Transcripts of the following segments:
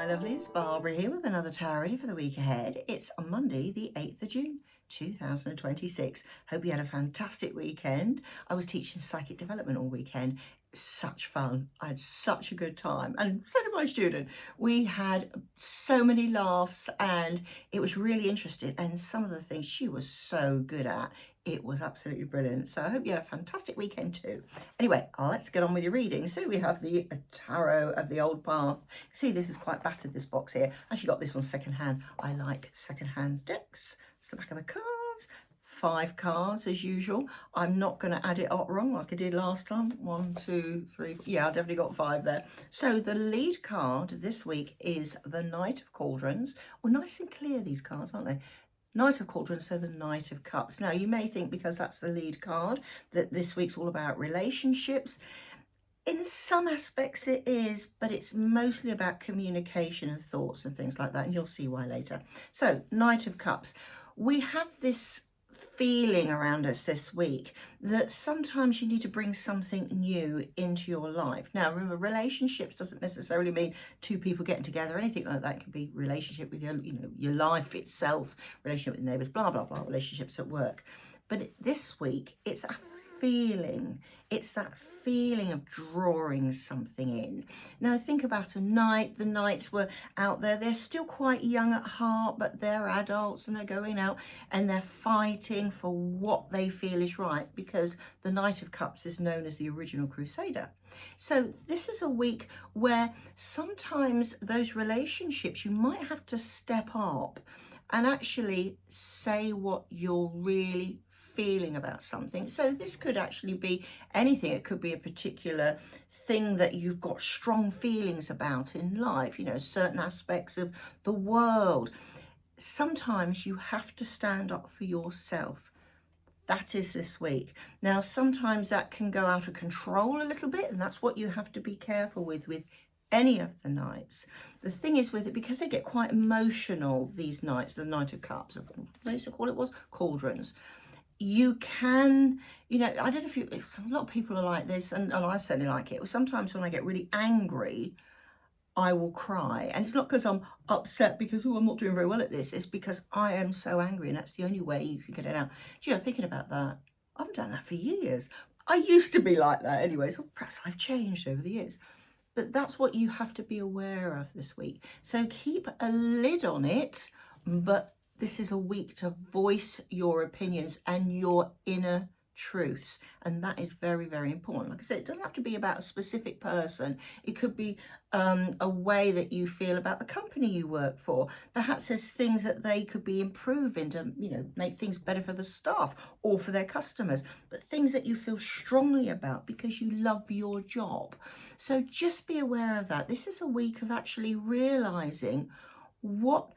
my lovelies, Barbara here with another tarot reading for the week ahead. It's on Monday, the 8th of June, 2026. Hope you had a fantastic weekend. I was teaching psychic development all weekend. Such fun. I had such a good time, and so did my student. We had so many laughs, and it was really interesting. And some of the things she was so good at, it was absolutely brilliant. So I hope you had a fantastic weekend too. Anyway, let's get on with your reading. So we have the Tarot of the Old Path. See, this is quite battered, this box here. Actually got this one second hand. I like second hand decks. It's the back of the cards. 5 cards as usual. I'm not going to add it up wrong like I did last time. 1, 2, 3. Yeah, I definitely got 5 there. So the lead card this week is the Knight of Cauldrons. Well, nice and clear, these cards, aren't they? Knight of Cauldrons, so the Knight of Cups. Now, you may think because that's the lead card that this week's all about relationships. In some aspects it is, but it's mostly about communication and thoughts and things like that, and you'll see why later. So, Knight of Cups. We have this feeling around us this week that sometimes you need to bring something new into your life. Now, remember, relationships doesn't necessarily mean 2 people getting together, anything like that. It can be relationship with your life itself, relationship with neighbors, blah, blah, blah, relationships at work. But this week, it's a feeling. It's that feeling of drawing something in. Now think about a knight. The knights were out there. They're still quite young at heart, but they're adults and they're going out and they're fighting for what they feel is right, because the Knight of Cups is known as the original crusader. So this is a week where sometimes those relationships, you might have to step up and actually say what you're really feeling about something. So this could actually be anything. It could be a particular thing that you've got strong feelings about in life, certain aspects of the world. Sometimes you have to stand up for yourself. That is this week. Now, sometimes that can go out of control a little bit, and that's what you have to be careful with any of the knights. The thing is with it, because they get quite emotional, these knights, the Knight of Cups, they used to call it cauldrons. You can, I don't know if a lot of people are like this, and I certainly like it. Sometimes when I get really angry, I will cry. And it's not because I'm upset because, I'm not doing very well at this. It's because I am so angry, and that's the only way you can get it out. Thinking about that, I haven't done that for years. I used to be like that anyway, so perhaps I've changed over the years. But that's what you have to be aware of this week. So keep a lid on it, but this is a week to voice your opinions and your inner truths. And that is very, very important. Like I said, it doesn't have to be about a specific person. It could be a way that you feel about the company you work for. Perhaps there's things that they could be improving to, make things better for the staff or for their customers, but things that you feel strongly about because you love your job. So just be aware of that. This is a week of actually realizing what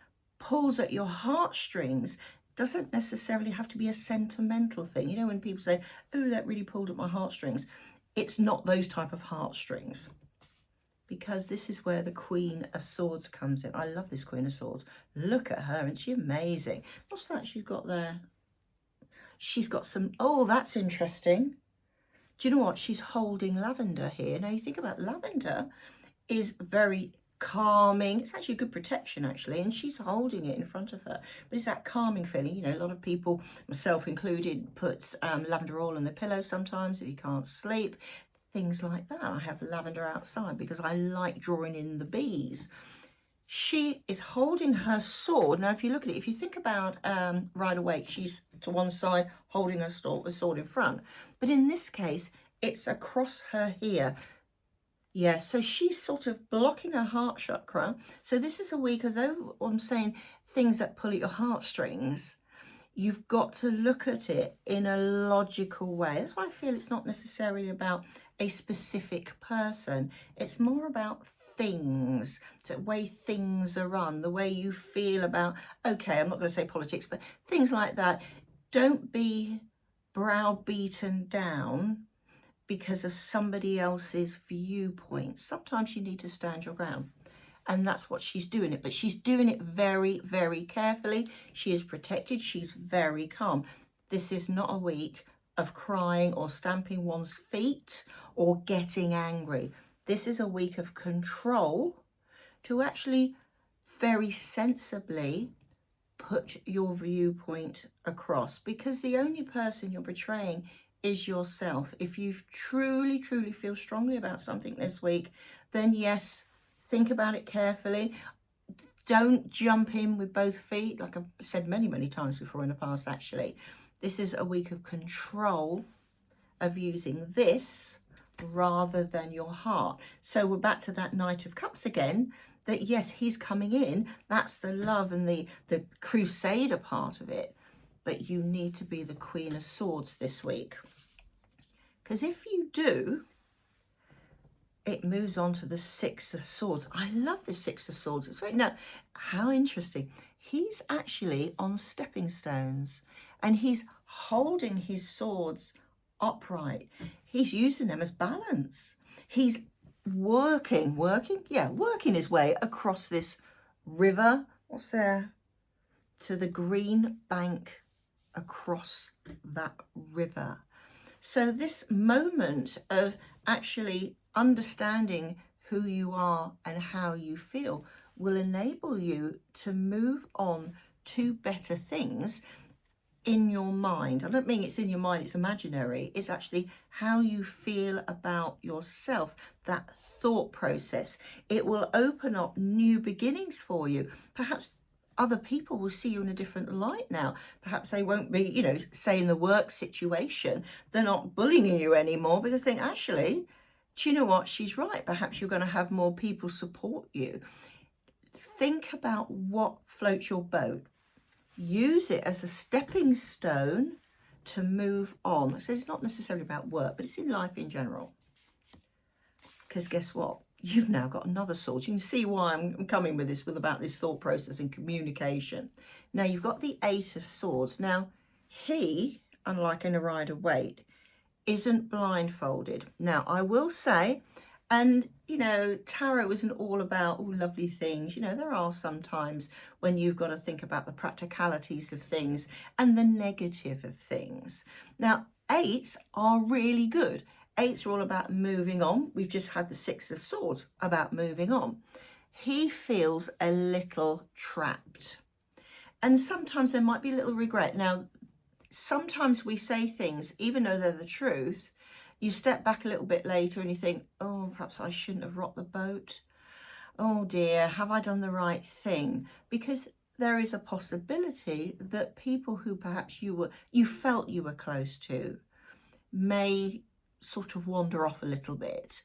pulls at your heartstrings. Doesn't necessarily have to be a sentimental thing. When people say, oh, that really pulled at my heartstrings, it's not those type of heartstrings, because this is where the Queen of Swords comes in. I love this Queen of Swords. Look at her, and she's amazing. What's that she's got there? She's got some, that's interesting. Do you know what? She's holding lavender here. Now you think about lavender is very calming. It's actually a good protection, actually, and she's holding it in front of her. But it's that calming feeling. A lot of people, myself included, puts lavender oil on their pillow sometimes if you can't sleep. Things like that. I have lavender outside because I like drawing in the bees. She is holding her sword. Now, if you look at it, if you think about Rider-Waite, she's to one side holding her sword in front. But in this case, it's across her here. Yeah, so she's sort of blocking her heart chakra. So this is a week, although I'm saying things that pull at your heartstrings, you've got to look at it in a logical way. That's why I feel it's not necessarily about a specific person. It's more about things, the way things are run, the way you feel about, okay, I'm not going to say politics, but things like that. Don't be browbeaten down because of somebody else's viewpoint. Sometimes you need to stand your ground. And that's what she's doing it. But she's doing it very, very carefully. She is protected. She's very calm. This is not a week of crying or stamping one's feet or getting angry. This is a week of control to actually very sensibly put your viewpoint across, because the only person you're betraying is yourself. If you truly, truly feel strongly about something this week, then yes, think about it carefully. Don't jump in with both feet. Like I've said many, many times before in the past, actually, this is a week of control, of using this rather than your heart. So we're back to that Knight of Cups again, that yes, he's coming in. That's the love and the crusader part of it. But you need to be the Queen of Swords this week. Because if you do, it moves on to the Six of Swords. I love the Six of Swords. It's right now. How interesting. He's actually on stepping stones and he's holding his swords upright. He's using them as balance. He's working his way across this river. What's there? To the green bank across that river. So this moment of actually understanding who you are and how you feel will enable you to move on to better things in your mind. I don't mean it's in your mind, it's imaginary. It's actually how you feel about yourself, that thought process. It will open up new beginnings for you. Perhaps other people will see you in a different light now. Perhaps they won't be, say in the work situation, they're not bullying you anymore because they think, actually, do you know what? She's right. Perhaps you're going to have more people support you. Think about what floats your boat. Use it as a stepping stone to move on. So it's not necessarily about work, but it's in life in general. Because guess what? You've now got another sword. You can see why I'm coming with this, about this thought process and communication. Now you've got the Eight of Swords. Now he, unlike in a Rider-Waite, isn't blindfolded. Now I will say, and tarot isn't all about lovely things. There are some times when you've got to think about the practicalities of things and the negative of things. Now eights are really good. Eights are all about moving on. We've just had the Six of Swords about moving on. He feels a little trapped. And sometimes there might be a little regret. Now, sometimes we say things, even though they're the truth, you step back a little bit later and you think, oh, perhaps I shouldn't have rocked the boat. Oh dear, have I done the right thing? Because there is a possibility that people who perhaps you felt you were close to may sort of wander off a little bit.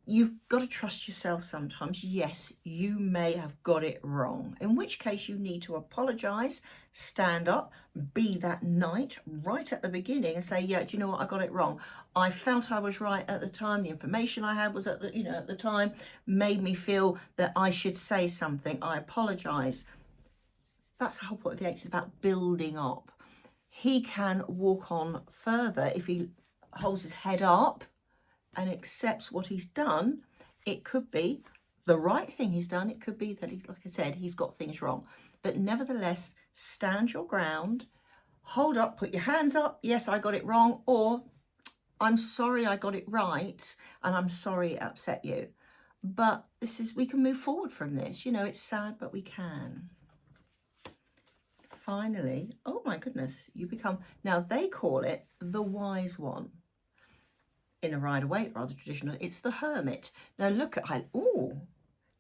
You've got to trust yourself sometimes. Yes, you may have got it wrong, in which case you need to apologize, stand up, be that knight right at the beginning and say, yeah, do you know what? I got it wrong. I felt I was right at the time. The information I had was at the time made me feel that I should say something. I apologize. That's the whole point of the Eight. It's about building up. He can walk on further if he holds his head up and accepts what he's done. It could be the right thing he's done. It could be that, like I said, he's got things wrong. But nevertheless, stand your ground, hold up, put your hands up. Yes, I got it wrong. Or I'm sorry I got it right and I'm sorry it upset you. But we can move forward from this. It's sad, but we can. Finally, oh my goodness, you become, now they call it the wise one. In a Rider-Waite, rather traditional, it's the Hermit. Now look at,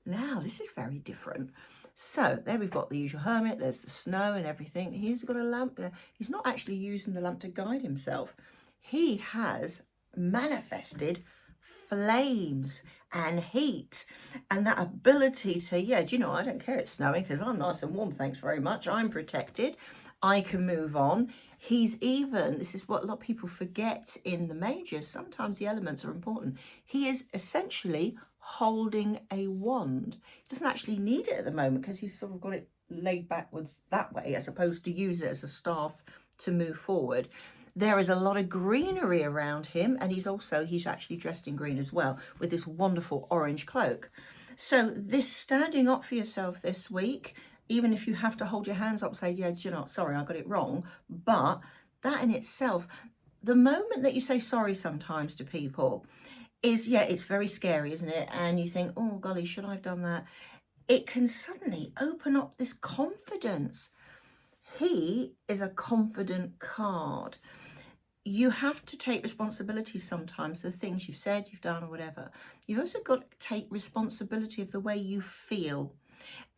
now this is very different. So there we've got the usual Hermit, there's the snow and everything. He's got a lamp there. He's not actually using the lamp to guide himself. He has manifested flames and heat and that ability to, I don't care it's snowing because I'm nice and warm, thanks very much. I'm protected. I can move on. He's even, this is what a lot of people forget in the majors, sometimes the elements are important. He is essentially holding a wand. He doesn't actually need it at the moment because he's sort of got it laid backwards that way as opposed to use it as a staff to move forward. There is a lot of greenery around him and he's actually dressed in green as well with this wonderful orange cloak. So this standing up for yourself this week, even if you have to hold your hands up and say, yeah, sorry, I got it wrong. But that in itself, the moment that you say sorry sometimes to people, is, yeah, it's very scary, isn't it? And you think, oh, golly, should I have done that? It can suddenly open up this confidence. He is a confident card. You have to take responsibility sometimes for the things you've said, you've done, or whatever. You've also got to take responsibility of the way you feel.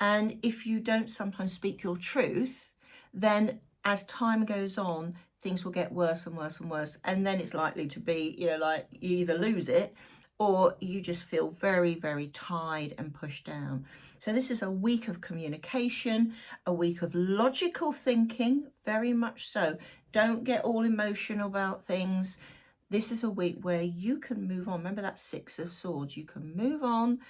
And if you don't sometimes speak your truth, then as time goes on, things will get worse and worse and worse. And then it's likely to be, like you either lose it or you just feel very, very tied and pushed down. So this is a week of communication, a week of logical thinking, very much so. Don't get all emotional about things. This is a week where you can move on. Remember that Six of Swords. You can move on.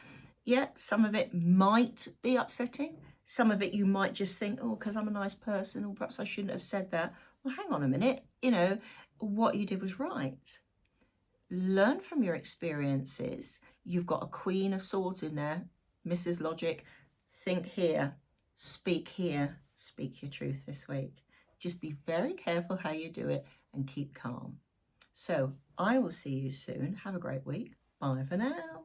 Yeah, some of it might be upsetting. Some of it you might just think, oh, because I'm a nice person, or perhaps I shouldn't have said that. Well, hang on a minute. What you did was right. Learn from your experiences. You've got a Queen of Swords in there, Mrs. Logic. Think here, speak your truth this week. Just be very careful how you do it and keep calm. So I will see you soon. Have a great week. Bye for now.